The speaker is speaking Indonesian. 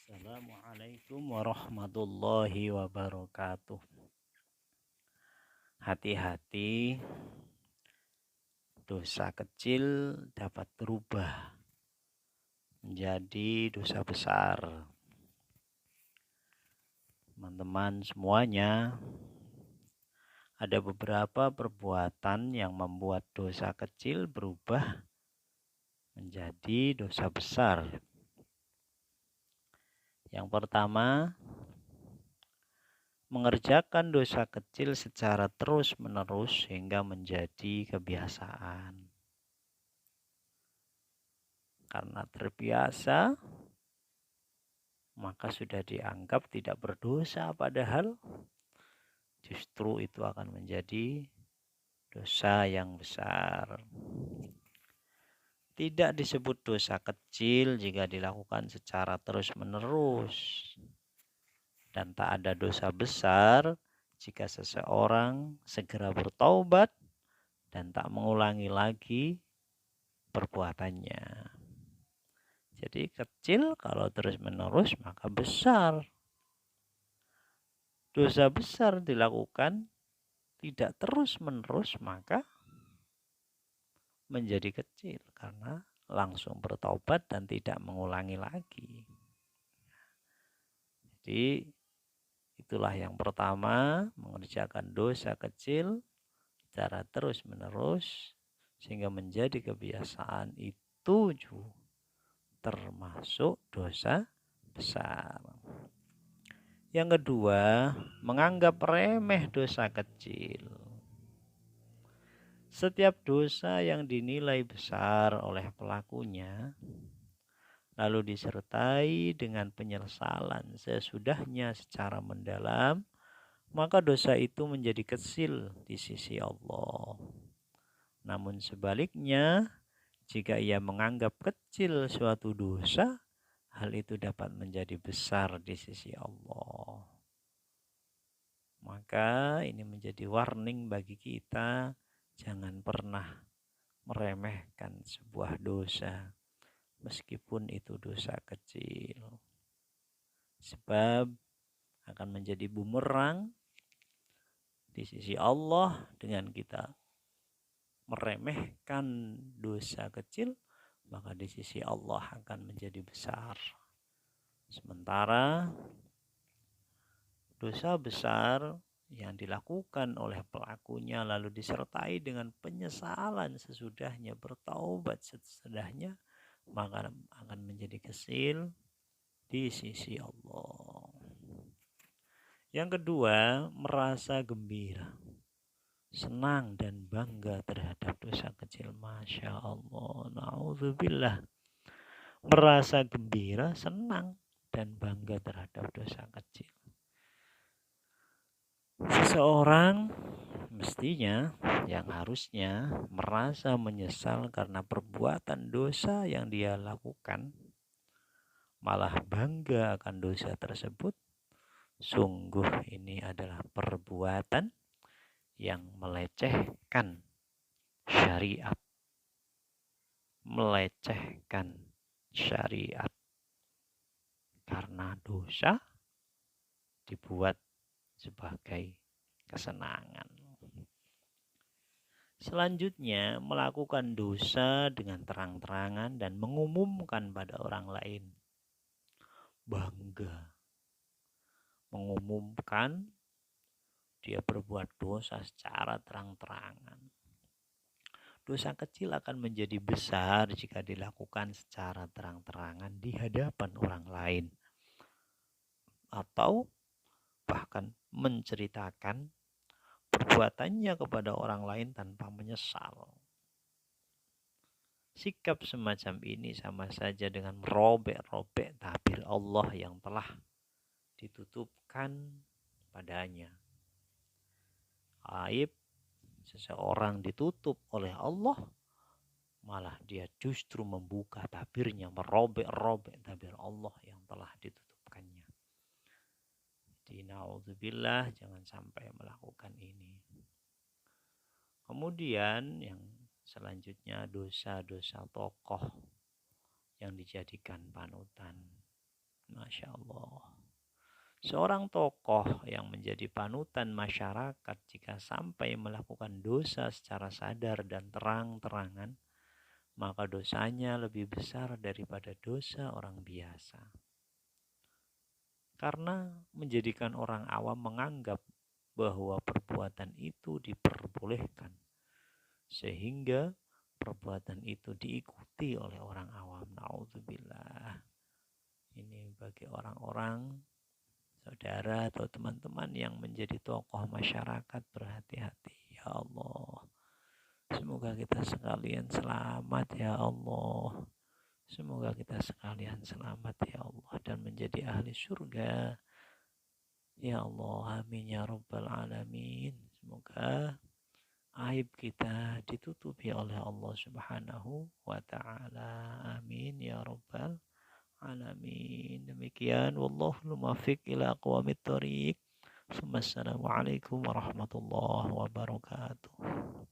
Assalamualaikum warahmatullahi wabarakatuh. Hati-hati, dosa kecil dapat berubah menjadi dosa besar. Teman-teman semuanya, ada beberapa perbuatan yang membuat dosa kecil berubah menjadi dosa besar. Yang pertama, mengerjakan dosa kecil secara terus-menerus hingga menjadi kebiasaan. Karena terbiasa, maka sudah dianggap tidak berdosa, padahal justru itu akan menjadi dosa yang besar. Tidak disebut dosa kecil jika dilakukan secara terus-menerus. Dan tak ada dosa besar jika seseorang segera bertaubat dan tak mengulangi lagi perbuatannya. Jadi kecil kalau terus-menerus maka besar. Dosa besar dilakukan tidak terus-menerus maka menjadi kecil karena langsung bertaubat dan tidak mengulangi lagi. Jadi itulah yang pertama, mengerjakan dosa kecil secara terus-menerus sehingga menjadi kebiasaan itu juga termasuk dosa besar. Yang kedua, menganggap remeh dosa kecil. Setiap dosa yang dinilai besar oleh pelakunya, lalu disertai dengan penyesalan sesudahnya secara mendalam, maka dosa itu menjadi kecil di sisi Allah. Namun sebaliknya, jika ia menganggap kecil suatu dosa, hal itu dapat menjadi besar di sisi Allah. Maka ini menjadi warning bagi kita, jangan pernah meremehkan sebuah dosa, meskipun itu dosa kecil. Sebab akan menjadi bumerang di sisi Allah dengan kita meremehkan dosa kecil, maka di sisi Allah akan menjadi besar. Sementara dosa besar yang dilakukan oleh pelakunya lalu disertai dengan penyesalan sesudahnya, bertaubat sesudahnya, maka akan menjadi kecil di sisi Allah. Yang kedua, merasa gembira, senang dan bangga terhadap dosa kecil. Masya Allah, na'udzubillah. Merasa gembira, senang dan bangga terhadap dosa kecil. Seseorang mestinya yang harusnya merasa menyesal karena perbuatan dosa yang dia lakukan, malah bangga akan dosa tersebut. Sungguh ini adalah perbuatan yang melecehkan syariat. Melecehkan syariat. Karena dosa dibuat sebagai kesenangan. Selanjutnya, melakukan dosa dengan terang-terangan dan mengumumkan pada orang lain. Bangga. Mengumumkan dia berbuat dosa secara terang-terangan. Dosa kecil akan menjadi besar jika dilakukan secara terang-terangan di hadapan orang lain. Atau bahkan menceritakan perbuatannya kepada orang lain tanpa menyesal. Sikap semacam ini sama saja dengan merobek-robek tabir Allah yang telah ditutupkan padanya. Aib seseorang ditutup oleh Allah, malah dia justru membuka tabirnya, merobek-robek tabir Allah yang telah ditutupkannya. Na'udzubillah, jangan sampai melakukan ini. Kemudian yang selanjutnya dosa-dosa tokoh yang dijadikan panutan. Masya Allah. Seorang tokoh yang menjadi panutan masyarakat jika sampai melakukan dosa secara sadar dan terang-terangan, maka dosanya lebih besar daripada dosa orang biasa. Karena menjadikan orang awam menganggap bahwa perbuatan itu diperbolehkan, sehingga perbuatan itu diikuti oleh orang awam. Naudzubillah. Ini bagi orang-orang, saudara atau teman-teman yang menjadi tokoh masyarakat, berhati-hati. Ya Allah, semoga kita sekalian selamat ya Allah. Semoga kita sekalian selamat ya Allah dan menjadi ahli surga. Ya Allah, amin ya rabbal alamin. Semoga aib kita ditutupi oleh Allah Subhanahu wa taala. Amin ya rabbal alamin. Demikian wallahul muwaffiq ila aqwamit thoriq. Assalamualaikum warahmatullahi wabarakatuh.